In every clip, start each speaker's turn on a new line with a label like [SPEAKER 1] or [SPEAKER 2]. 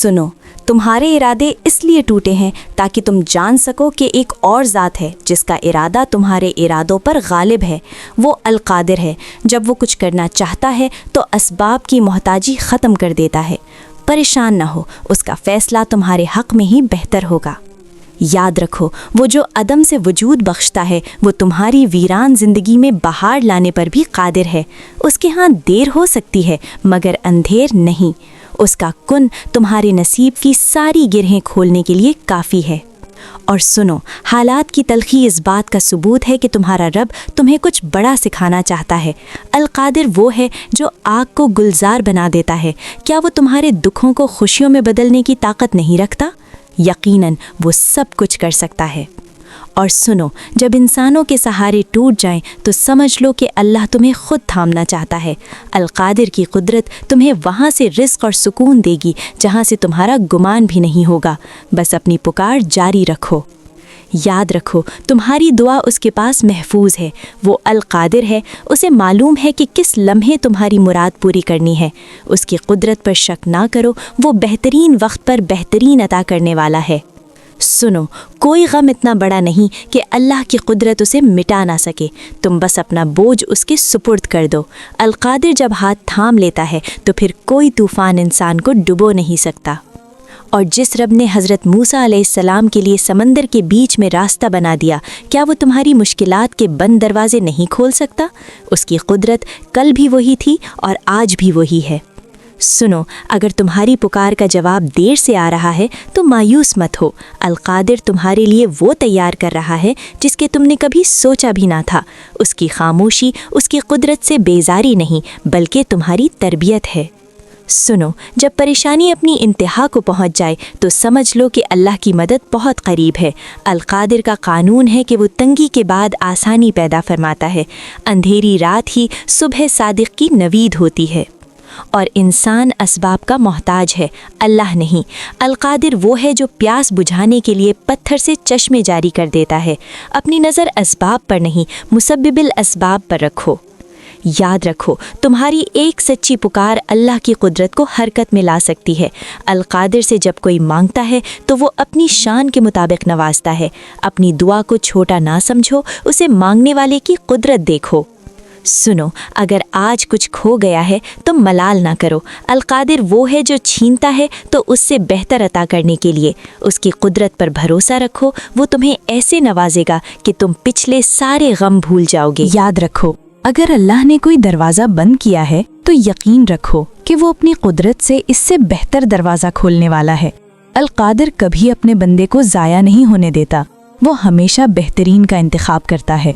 [SPEAKER 1] سنو، تمہارے ارادے اس لیے ٹوٹے ہیں تاکہ تم جان سکو کہ ایک اور ذات ہے جس کا ارادہ تمہارے ارادوں پر غالب ہے۔ وہ القادر ہے، جب وہ کچھ کرنا چاہتا ہے تو اسباب کی محتاجی ختم کر دیتا ہے۔ پریشان نہ ہو، اس کا فیصلہ تمہارے حق میں ہی بہتر ہوگا۔ یاد رکھو، وہ جو عدم سے وجود بخشتا ہے وہ تمہاری ویران زندگی میں بہار لانے پر بھی قادر ہے۔ اس کے ہاں دیر ہو سکتی ہے مگر اندھیر نہیں۔ اس کا کن تمہارے نصیب کی ساری گرہیں کھولنے کے لیے کافی ہے۔ اور سنو، حالات کی تلخی اس بات کا ثبوت ہے کہ تمہارا رب تمہیں کچھ بڑا سکھانا چاہتا ہے۔ القادر وہ ہے جو آگ کو گلزار بنا دیتا ہے۔ کیا وہ تمہارے دکھوں کو خوشیوں میں بدلنے کی طاقت نہیں رکھتا؟ یقیناً وہ سب کچھ کر سکتا ہے۔ اور سنو، جب انسانوں کے سہارے ٹوٹ جائیں تو سمجھ لو کہ اللہ تمہیں خود تھامنا چاہتا ہے۔ القادر کی قدرت تمہیں وہاں سے رزق اور سکون دے گی جہاں سے تمہارا گمان بھی نہیں ہوگا۔ بس اپنی پکار جاری رکھو۔ یاد رکھو، تمہاری دعا اس کے پاس محفوظ ہے۔ وہ القادر ہے، اسے معلوم ہے کہ کس لمحے تمہاری مراد پوری کرنی ہے۔ اس کی قدرت پر شک نہ کرو، وہ بہترین وقت پر بہترین عطا کرنے والا ہے۔ سنو، کوئی غم اتنا بڑا نہیں کہ اللہ کی قدرت اسے مٹا نہ سکے۔ تم بس اپنا بوجھ اس کے سپرد کر دو۔ القادر جب ہاتھ تھام لیتا ہے تو پھر کوئی طوفان انسان کو ڈبو نہیں سکتا۔ اور جس رب نے حضرت موسیٰ علیہ السلام کے لیے سمندر کے بیچ میں راستہ بنا دیا، کیا وہ تمہاری مشکلات کے بند دروازے نہیں کھول سکتا؟ اس کی قدرت کل بھی وہی تھی اور آج بھی وہی ہے۔ سنو، اگر تمہاری پکار کا جواب دیر سے آ رہا ہے تو مایوس مت ہو۔ القادر تمہارے لیے وہ تیار کر رہا ہے جس کے تم نے کبھی سوچا بھی نہ تھا۔ اس کی خاموشی اس کی قدرت سے بیزاری نہیں بلکہ تمہاری تربیت ہے۔ سنو، جب پریشانی اپنی انتہا کو پہنچ جائے تو سمجھ لو کہ اللہ کی مدد بہت قریب ہے۔ القادر کا قانون ہے کہ وہ تنگی کے بعد آسانی پیدا فرماتا ہے۔ اندھیری رات ہی صبح صادق کی نوید ہوتی ہے۔ اور انسان اسباب کا محتاج ہے، اللہ نہیں۔ القادر وہ ہے جو پیاس بجھانے کے لیے پتھر سے چشمے جاری کر دیتا ہے۔ اپنی نظر اسباب پر نہیں، مسبب الاسباب پر رکھو۔ یاد رکھو، تمہاری ایک سچی پکار اللہ کی قدرت کو حرکت میں لا سکتی ہے۔ القادر سے جب کوئی مانگتا ہے تو وہ اپنی شان کے مطابق نوازتا ہے۔ اپنی دعا کو چھوٹا نہ سمجھو، اسے مانگنے والے کی قدرت دیکھو۔ سنو، اگر آج کچھ کھو گیا ہے تو ملال نہ کرو۔ القادر وہ ہے جو چھینتا ہے تو اس سے بہتر عطا کرنے کے لیے۔ اس کی قدرت پر بھروسہ رکھو، وہ تمہیں ایسے نوازے گا کہ تم پچھلے سارے غم بھول جاؤ گے۔
[SPEAKER 2] یاد رکھو، اگر اللہ نے کوئی دروازہ بند کیا ہے تو یقین رکھو کہ وہ اپنی قدرت سے اس سے بہتر دروازہ کھولنے والا ہے۔ القادر کبھی اپنے بندے کو ضائع نہیں ہونے دیتا، وہ ہمیشہ بہترین کا انتخاب کرتا ہے۔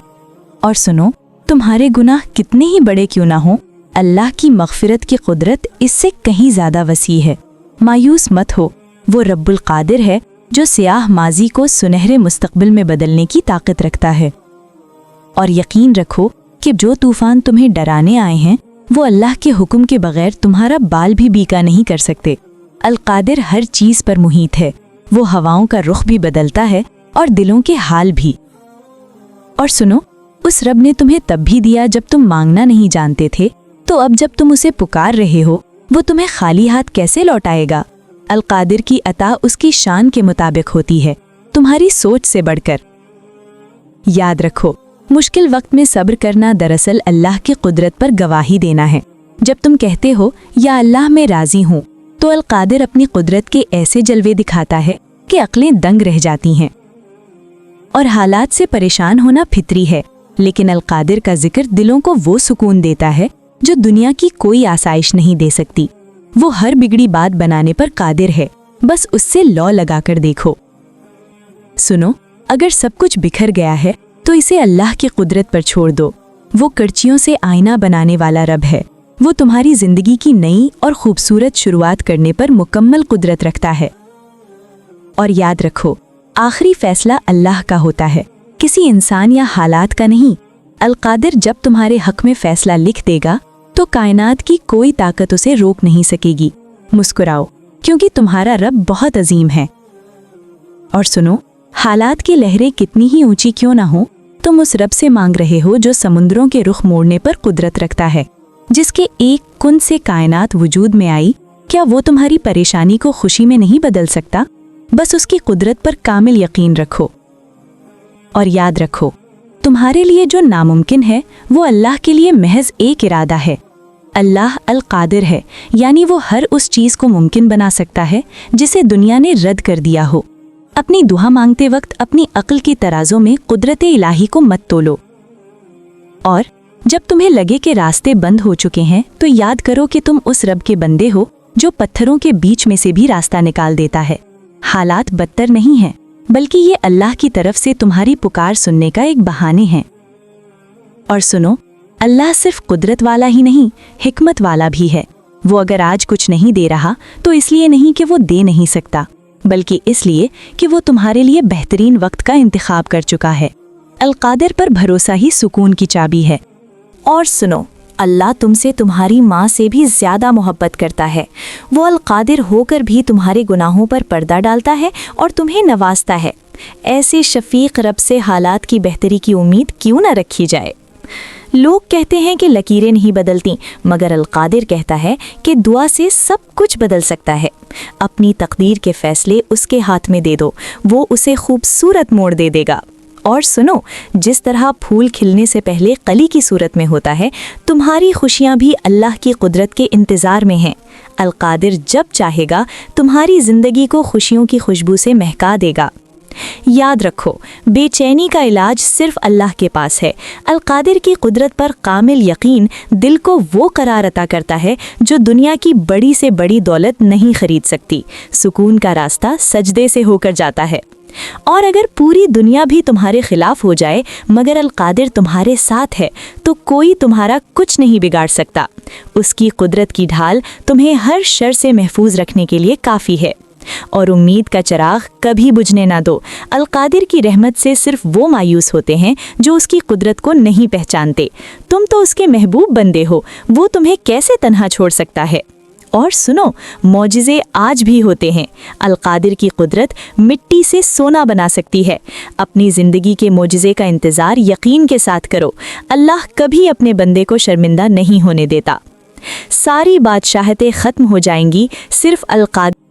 [SPEAKER 2] اور سنو، تمہارے گناہ کتنے ہی بڑے کیوں نہ ہوں، اللہ کی مغفرت کی قدرت اس سے کہیں زیادہ وسیع ہے۔ مایوس مت ہو، وہ رب القادر ہے جو سیاہ ماضی کو سنہرے مستقبل میں بدلنے کی طاقت رکھتا ہے۔ اور یقین رکھو کہ جو طوفان تمہیں ڈرانے آئے ہیں وہ اللہ کے حکم کے بغیر تمہارا بال بھی بیکا نہیں کر سکتے۔ القادر ہر چیز پر محیط ہے، وہ ہواؤں کا رخ بھی بدلتا ہے اور دلوں کے حال بھی۔ اور سنو، اس رب نے تمہیں تب بھی دیا جب تم مانگنا نہیں جانتے تھے، تو اب جب تم اسے پکار رہے ہو وہ تمہیں خالی ہاتھ کیسے لوٹائے گا؟ القادر کی عطا اس کی شان کے مطابق ہوتی ہے، تمہاری سوچ سے بڑھ کر۔ یاد رکھو، مشکل وقت میں صبر کرنا دراصل اللہ کی قدرت پر گواہی دینا ہے۔ جب تم کہتے ہو یا اللہ میں راضی ہوں تو القادر اپنی قدرت کے ایسے جلوے دکھاتا ہے کہ عقلیں دنگ رہ جاتی ہیں۔ اور حالات سے پریشان ہونا فطری ہے، لیکن القادر کا ذکر دلوں کو وہ سکون دیتا ہے جو دنیا کی کوئی آسائش نہیں دے سکتی۔ وہ ہر بگڑی بات بنانے پر قادر ہے، بس اس سے لو لگا کر دیکھو۔ سنو، اگر سب کچھ بکھر گیا ہے تو اسے اللہ کی قدرت پر چھوڑ دو۔ وہ کرچیوں سے آئینہ بنانے والا رب ہے، وہ تمہاری زندگی کی نئی اور خوبصورت شروعات کرنے پر مکمل قدرت رکھتا ہے۔ اور یاد رکھو، آخری فیصلہ اللہ کا ہوتا ہے، کسی انسان یا حالات کا نہیں۔ القادر جب تمہارے حق میں فیصلہ لکھ دے گا تو کائنات کی کوئی طاقت اسے روک نہیں سکے گی۔ مسکراؤ، کیونکہ تمہارا رب بہت عظیم ہے۔ اور سنو، حالات کی لہریں کتنی ہی اونچی کیوں نہ ہوں، تم اس رب سے مانگ رہے ہو جو سمندروں کے رخ موڑنے پر قدرت رکھتا ہے، جس کے ایک کن سے کائنات وجود میں آئی کیا وہ تمہاری پریشانی کو خوشی میں نہیں بدل سکتا؟ بس اس کی قدرت پر کامل یقین رکھو اور یاد رکھو، تمہارے لیے جو ناممکن ہے وہ اللہ کے لیے محض ایک ارادہ ہے۔ اللہ القادر ہے، یعنی وہ ہر اس چیز کو ممکن بنا سکتا ہے جسے دنیا نے رد کر دیا ہو۔ اپنی دعا مانگتے وقت اپنی عقل کی ترازوں میں قدرت الہی کو مت تولو، اور جب تمہیں لگے کہ راستے بند ہو چکے ہیں تو یاد کرو کہ تم اس رب کے بندے ہو جو پتھروں کے بیچ میں سے بھی راستہ نکال دیتا ہے۔ حالات بدتر نہیں ہیں، بلکہ یہ اللہ کی طرف سے تمہاری پکار سننے کا ایک بہانے ہیں۔ اور سنو، اللہ صرف قدرت والا ہی نہیں، حکمت والا بھی ہے۔ وہ اگر آج کچھ نہیں دے رہا تو اس لیے نہیں کہ وہ دے نہیں سکتا، بلکہ اس لیے کہ وہ تمہارے لیے بہترین وقت کا انتخاب کر چکا ہے۔ القادر پر بھروسہ ہی سکون کی چابی ہے۔
[SPEAKER 1] اور سنو، اللہ تم سے تمہاری ماں سے بھی زیادہ محبت کرتا ہے۔ وہ القادر ہو کر بھی تمہارے گناہوں پر پردہ ڈالتا ہے اور تمہیں نوازتا ہے۔ ایسے شفیق رب سے حالات کی بہتری کی امید کیوں نہ رکھی جائے؟ لوگ کہتے ہیں کہ لکیریں نہیں بدلتی، مگر القادر کہتا ہے کہ دعا سے سب کچھ بدل سکتا ہے۔ اپنی تقدیر کے فیصلے اس کے ہاتھ میں دے دو، وہ اسے خوبصورت موڑ دے دے گا۔ اور سنو، جس طرح پھول کھلنے سے پہلے کلی کی صورت میں ہوتا ہے، تمہاری خوشیاں بھی اللہ کی قدرت کے انتظار میں ہیں۔ القادر جب چاہے گا تمہاری زندگی کو خوشیوں کی خوشبو سے مہکا دے گا۔ یاد رکھو، بے چینی کا علاج صرف اللہ کے پاس ہے۔ القادر کی قدرت پر کامل یقین دل کو وہ قرار عطا کرتا ہے جو دنیا کی بڑی سے بڑی دولت نہیں خرید سکتی۔ سکون کا راستہ سجدے سے ہو کر جاتا ہے۔ اور اگر پوری دنیا بھی تمہارے خلاف ہو جائے مگر القادر تمہارے ساتھ ہے تو کوئی تمہارا کچھ نہیں بگاڑ سکتا۔ اس کی قدرت کی ڈھال تمہیں ہر شر سے محفوظ رکھنے کے لیے کافی ہے۔ اور امید کا چراغ کبھی بجھنے نہ دو۔ القادر کی رحمت سے صرف وہ مایوس ہوتے ہیں جو اس کی قدرت کو نہیں پہچانتے۔ تم تو اس کے محبوب بندے ہو، وہ تمہیں کیسے تنہا چھوڑ سکتا ہے؟ اور سنو، معجزے آج بھی ہوتے ہیں۔ القادر کی قدرت مٹی سے سونا بنا سکتی ہے۔ اپنی زندگی کے معجزے کا انتظار یقین کے ساتھ کرو۔ اللہ کبھی اپنے بندے کو شرمندہ نہیں ہونے دیتا۔ ساری بادشاہتیں ختم ہو جائیں گی، صرف القادر